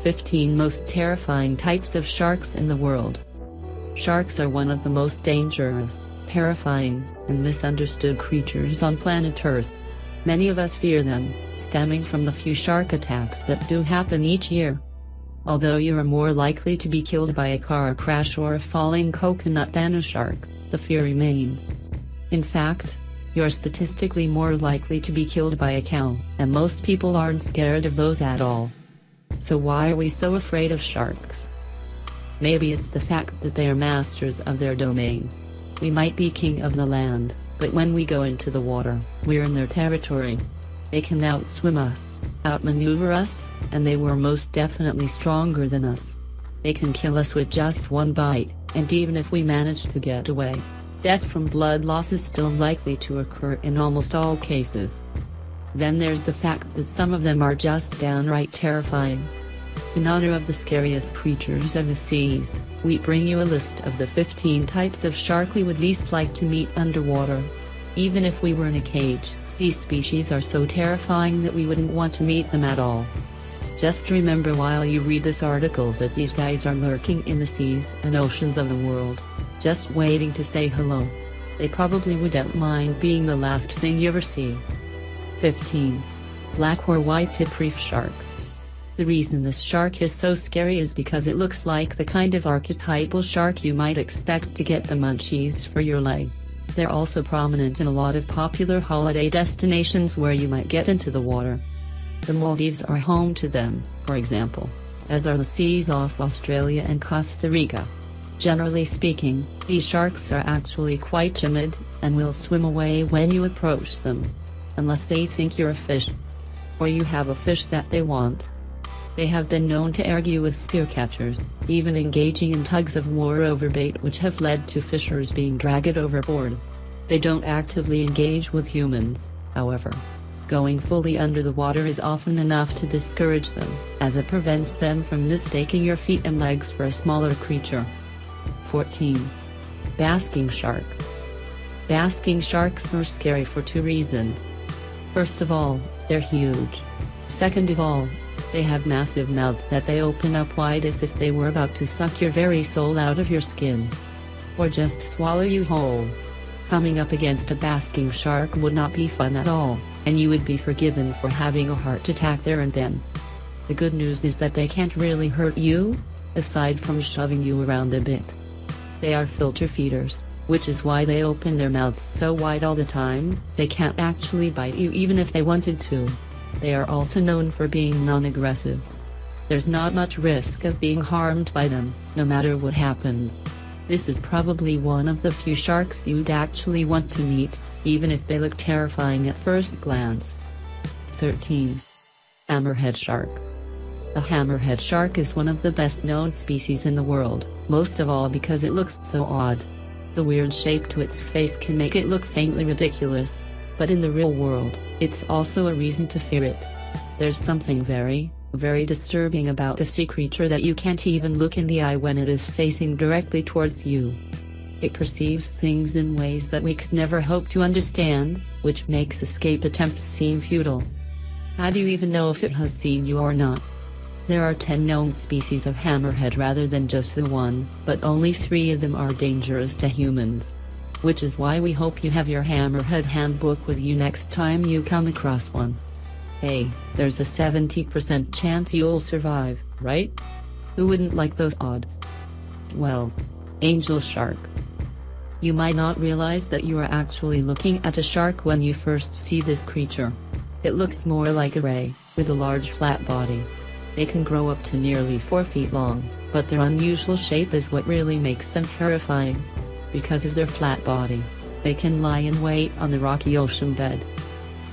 15 most terrifying types of sharks in the world. Sharks are one of the most dangerous, terrifying, and misunderstood creatures on planet Earth. Many of us fear them, stemming from the few shark attacks that do happen each year. Although you are more likely to be killed by a car crash or a falling coconut than a shark, the fear remains. In fact, you're statistically more likely to be killed by a cow, and most people aren't scared of those at all. So why are we so afraid of sharks? Maybe it's the fact that they are masters of their domain. We might be king of the land, but when we go into the water, we're in their territory. They can outswim us, outmaneuver us, and they were most definitely stronger than us. They can kill us with just one bite, and even if we manage to get away, death from blood loss is still likely to occur in almost all cases. Then there's the fact that some of them are just downright terrifying. In honor of the scariest creatures of the seas, we bring you a list of the 15 types of shark we would least like to meet underwater. Even if we were in a cage, these species are so terrifying that we wouldn't want to meet them at all. Just remember while you read this article that these guys are lurking in the seas and oceans of the world, just waiting to say hello. They probably wouldn't mind being the last thing you ever see. 15. Black or white tip reef shark. The reason this shark is so scary is because it looks like the kind of archetypal shark you might expect to get the munchies for your leg. They're also prominent in a lot of popular holiday destinations where you might get into the water. The Maldives are home to them, for example, as are the seas off Australia and Costa Rica. Generally speaking, these sharks are actually quite timid, and will swim away when you approach them. Unless they think you're a fish. Or you have a fish that they want. They have been known to argue with spear catchers, even engaging in tugs of war over bait which have led to fishers being dragged overboard. They don't actively engage with humans, however. Going fully under the water is often enough to discourage them, as it prevents them from mistaking your feet and legs for a smaller creature. 14. Basking shark. Basking sharks are scary for two reasons. First of all, they're huge. Second of all, they have massive mouths that they open up wide as if they were about to suck your very soul out of your skin. Or just swallow you whole. Coming up against a basking shark would not be fun at all, and you would be forgiven for having a heart attack there and then. The good news is that they can't really hurt you, aside from shoving you around a bit. They are filter feeders, which is why they open their mouths so wide all the time. They can't actually bite you even if they wanted to. They are also known for being non-aggressive. There's not much risk of being harmed by them, no matter what happens. This is probably one of the few sharks you'd actually want to meet, even if they look terrifying at first glance. 13. Hammerhead shark. The hammerhead shark is one of the best known species in the world, most of all because it looks so odd. The weird shape to its face can make it look faintly ridiculous, but in the real world, it's also a reason to fear it. There's something very, very disturbing about a sea creature that you can't even look in the eye when it is facing directly towards you. It perceives things in ways that we could never hope to understand, which makes escape attempts seem futile. How do you even know if it has seen you or not? There are 10 known species of hammerhead rather than just the one, but only 3 of them are dangerous to humans. Which is why we hope you have your hammerhead handbook with you next time you come across one. Hey, there's a 70% chance you'll survive, right? Who wouldn't like those odds? Well, angel shark. You might not realize that you are actually looking at a shark when you first see this creature. It looks more like a ray, with a large flat body. They can grow up to nearly 4 feet long, but their unusual shape is what really makes them terrifying. Because of their flat body, they can lie in wait on the rocky ocean bed.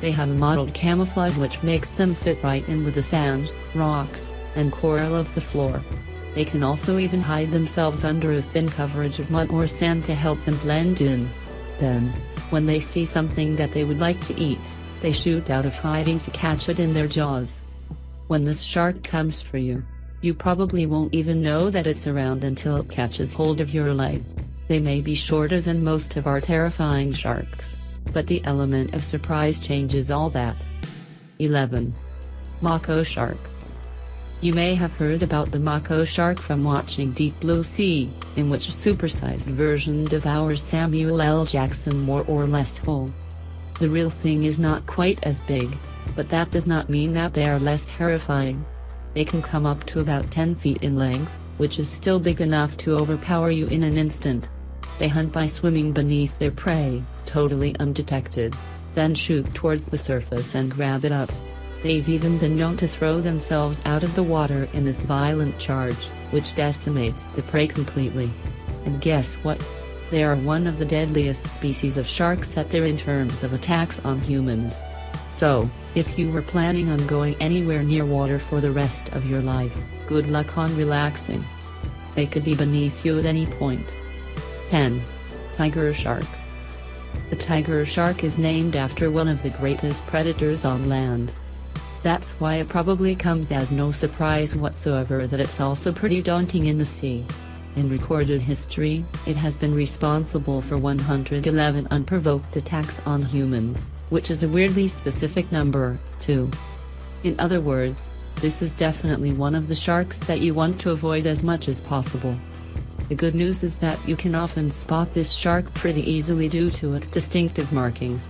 They have a mottled camouflage which makes them fit right in with the sand, rocks, and coral of the floor. They can also even hide themselves under a thin coverage of mud or sand to help them blend in. Then, when they see something that they would like to eat, they shoot out of hiding to catch it in their jaws. When this shark comes for you, you probably won't even know that it's around until it catches hold of your leg. They may be shorter than most of our terrifying sharks, but the element of surprise changes all that. 11. Mako shark. You may have heard about the mako shark from watching Deep Blue Sea, in which a supersized version devours Samuel L. Jackson more or less whole. The real thing is not quite as big, but that does not mean that they are less terrifying. They can come up to about 10 feet in length, which is still big enough to overpower you in an instant. They hunt by swimming beneath their prey, totally undetected, then shoot towards the surface and grab it up. They've even been known to throw themselves out of the water in this violent charge, which decimates the prey completely. And guess what? They are one of the deadliest species of sharks out there in terms of attacks on humans. So, if you were planning on going anywhere near water for the rest of your life, good luck on relaxing. They could be beneath you at any point. 10. Tiger shark. The tiger shark is named after one of the greatest predators on land. That's why it probably comes as no surprise whatsoever that it's also pretty daunting in the sea. In recorded history, it has been responsible for 111 unprovoked attacks on humans, which is a weirdly specific number, too. In other words, this is definitely one of the sharks that you want to avoid as much as possible. The good news is that you can often spot this shark pretty easily due to its distinctive markings.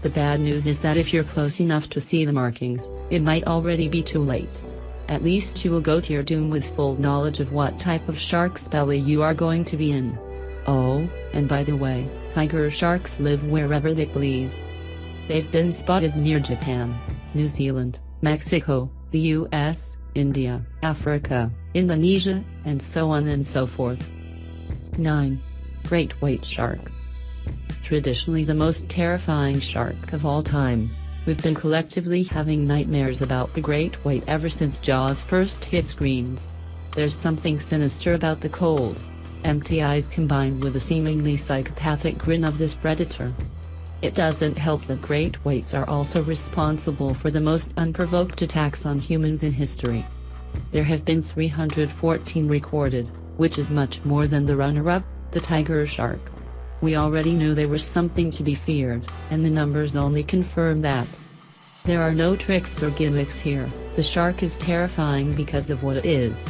The bad news is that if you're close enough to see the markings, it might already be too late. At least you will go to your doom with full knowledge of what type of shark's belly you are going to be in. Oh, and by the way, tiger sharks live wherever they please. They've been spotted near Japan, New Zealand, Mexico, the US, India, Africa, Indonesia, and so on and so forth. 9. Great white shark. Traditionally the most terrifying shark of all time, we've been collectively having nightmares about the great white ever since Jaws first hit screens. There's something sinister about the cold, empty eyes combined with a seemingly psychopathic grin of this predator. It doesn't help that great whites are also responsible for the most unprovoked attacks on humans in history. There have been 314 recorded, which is much more than the runner-up, the tiger shark. We already knew there was something to be feared, and the numbers only confirm that. There are no tricks or gimmicks here, the shark is terrifying because of what it is.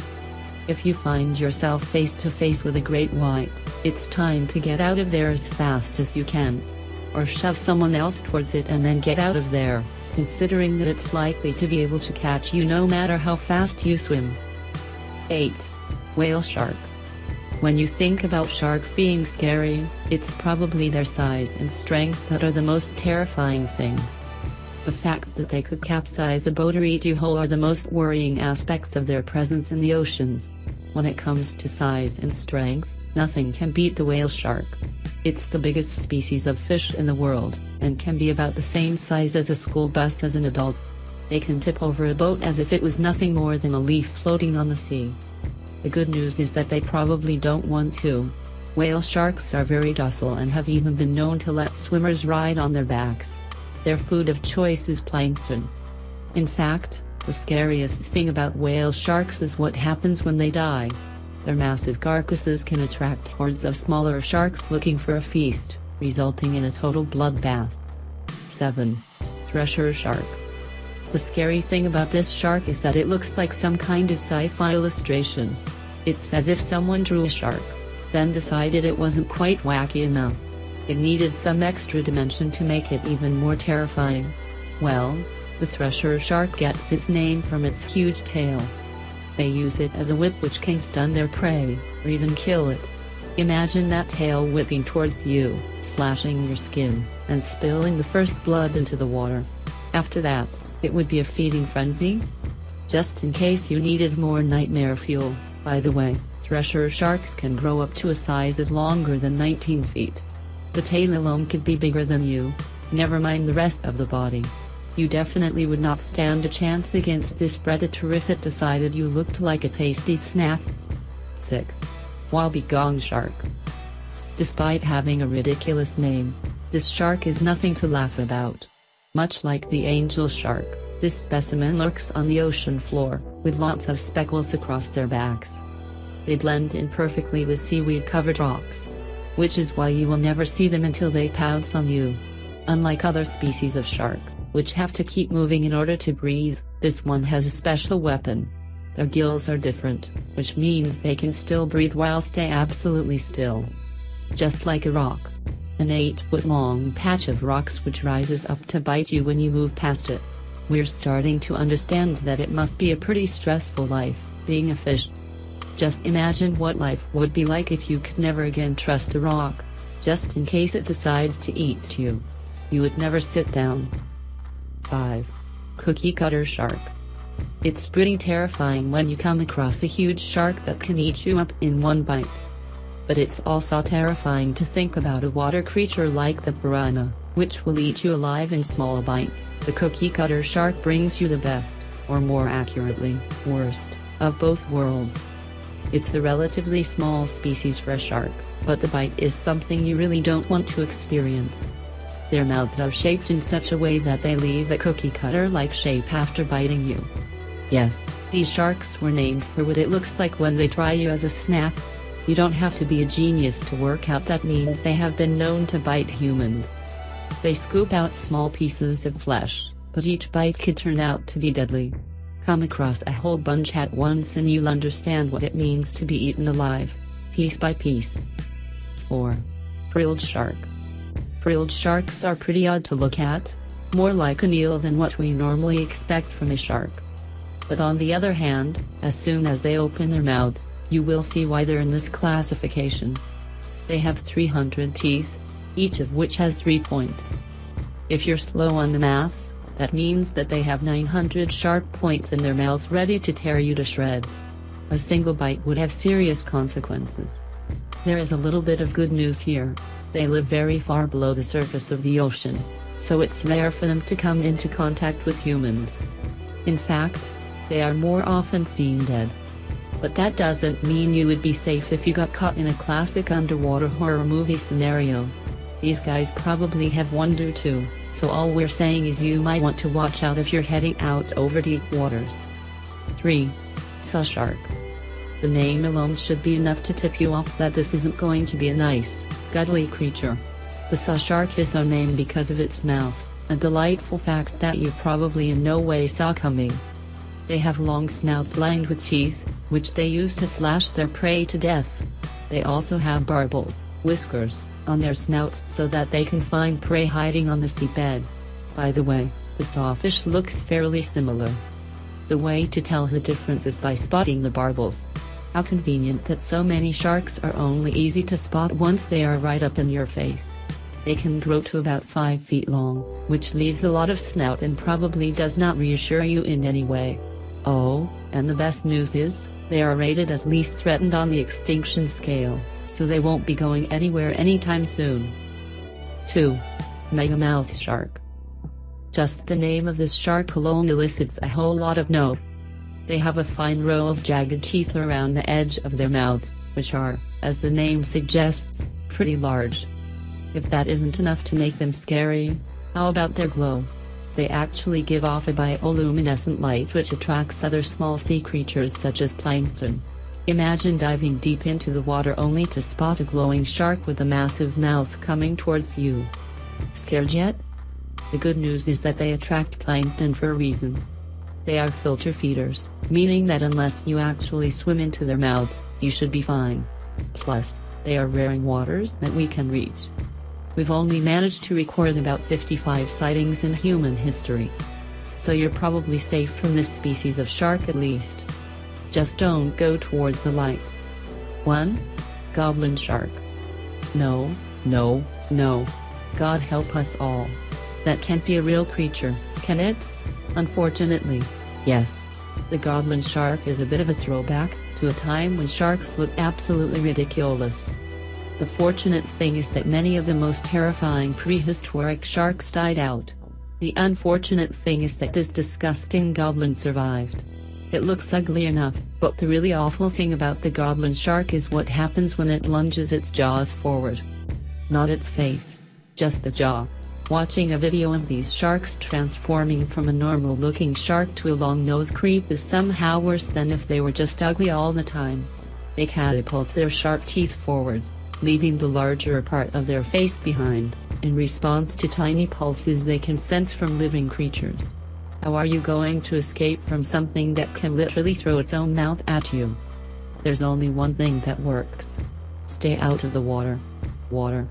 If you find yourself face to face with a great white, it's time to get out of there as fast as you can. Or shove someone else towards it and then get out of there, considering that it's likely to be able to catch you no matter how fast you swim. 8. Whale shark. When you think about sharks being scary, it's probably their size and strength that are the most terrifying things. The fact that they could capsize a boat or eat you whole are the most worrying aspects of their presence in the oceans. When it comes to size and strength, nothing can beat the whale shark. It's the biggest species of fish in the world, and can be about the same size as a school bus as an adult. They can tip over a boat as if it was nothing more than a leaf floating on the sea. The good news is that they probably don't want to. Whale sharks are very docile and have even been known to let swimmers ride on their backs. Their food of choice is plankton. In fact, the scariest thing about whale sharks is what happens when they die. Their massive carcasses can attract hordes of smaller sharks looking for a feast, resulting in a total bloodbath. 7. Thresher shark. The scary thing about this shark is that it looks like some kind of sci-fi illustration. It's as if someone drew a shark, then decided it wasn't quite wacky enough. It needed some extra dimension to make it even more terrifying. Well, the thresher shark gets its name from its huge tail. They use it as a whip which can stun their prey, or even kill it. Imagine that tail whipping towards you, slashing your skin, and spilling the first blood into the water. After that, it would be a feeding frenzy. Just in case you needed more nightmare fuel, by the way, thresher sharks can grow up to a size of longer than 19 feet. The tail alone could be bigger than you, never mind the rest of the body. You definitely would not stand a chance against this predator if it decided you looked like a tasty snack. 6. Wobbegong shark. Despite having a ridiculous name, this shark is nothing to laugh about. Much like the angel shark, this specimen lurks on the ocean floor, with lots of speckles across their backs. They blend in perfectly with seaweed-covered rocks, which is why you will never see them until they pounce on you. Unlike other species of shark, which have to keep moving in order to breathe, this one has a special weapon. Their gills are different, which means they can still breathe while stay absolutely still. Just like a rock. An 8-foot-long patch of rocks which rises up to bite you when you move past it. We're starting to understand that it must be a pretty stressful life, being a fish. Just imagine what life would be like if you could never again trust a rock, just in case it decides to eat you. You would never sit down. 5. Cookie cutter shark. It's pretty terrifying when you come across a huge shark that can eat you up in one bite. But it's also terrifying to think about a water creature like the piranha, which will eat you alive in small bites. The cookie cutter shark brings you the best, or more accurately, worst, of both worlds. It's a relatively small species for a shark, but the bite is something you really don't want to experience. Their mouths are shaped in such a way that they leave a cookie cutter-like shape after biting you. Yes, these sharks were named for what it looks like when they try you as a snack. You don't have to be a genius to work out that means they have been known to bite humans. They scoop out small pieces of flesh, but each bite could turn out to be deadly. Come across a whole bunch at once and you'll understand what it means to be eaten alive, piece by piece. 4. Frilled shark. Frilled sharks are pretty odd to look at, more like an eel than what we normally expect from a shark. But on the other hand, as soon as they open their mouths, you will see why they're in this classification. They have 300 teeth, each of which has 3 points. If you're slow on the maths, that means that they have 900 sharp points in their mouth ready to tear you to shreds. A single bite would have serious consequences. There is a little bit of good news here. They live very far below the surface of the ocean, so it's rare for them to come into contact with humans. In fact, they are more often seen dead. But that doesn't mean you would be safe if you got caught in a classic underwater horror movie scenario. These guys probably have wonder too, so all we're saying is you might want to watch out if you're heading out over deep waters. 3. Saw shark. The name alone should be enough to tip you off that this isn't going to be a nice, cuddly creature. The saw shark is so named because of its mouth, a delightful fact that you probably in no way saw coming. They have long snouts lined with teeth, which they use to slash their prey to death. They also have barbels, whiskers, on their snouts so that they can find prey hiding on the seabed. By the way, the sawfish looks fairly similar. The way to tell the difference is by spotting the barbels. How convenient that so many sharks are only easy to spot once they are right up in your face. They can grow to about 5 feet long, which leaves a lot of snout and probably does not reassure you in any way. Oh, and the best news is, they are rated as least threatened on the extinction scale, so they won't be going anywhere anytime soon. 2. Megamouth shark. Just the name of this shark alone elicits a whole lot of no. They have a fine row of jagged teeth around the edge of their mouths, which are, as the name suggests, pretty large. If that isn't enough to make them scary, how about their glow? They actually give off a bioluminescent light which attracts other small sea creatures such as plankton. Imagine diving deep into the water only to spot a glowing shark with a massive mouth coming towards you. Scared yet? The good news is that they attract plankton for a reason. They are filter feeders, meaning that unless you actually swim into their mouths, you should be fine. Plus, they are rare in waters that we can reach. We've only managed to record about 55 sightings in human history. So you're probably safe from this species of shark at least. Just don't go towards the light. 1. Goblin shark. No, no, no. God help us all. That can't be a real creature, can it? Unfortunately, yes. The goblin shark is a bit of a throwback to a time when sharks looked absolutely ridiculous. The fortunate thing is that many of the most terrifying prehistoric sharks died out. The unfortunate thing is that this disgusting goblin survived. It looks ugly enough, but the really awful thing about the goblin shark is what happens when it lunges its jaws forward. Not its face, just the jaw. Watching a video of these sharks transforming from a normal-looking shark to a long-nosed creep is somehow worse than if they were just ugly all the time. They catapult their sharp teeth forwards, leaving the larger part of their face behind, in response to tiny pulses they can sense from living creatures. How are you going to escape from something that can literally throw its own mouth at you? There's only one thing that works. Stay out of the water. Water.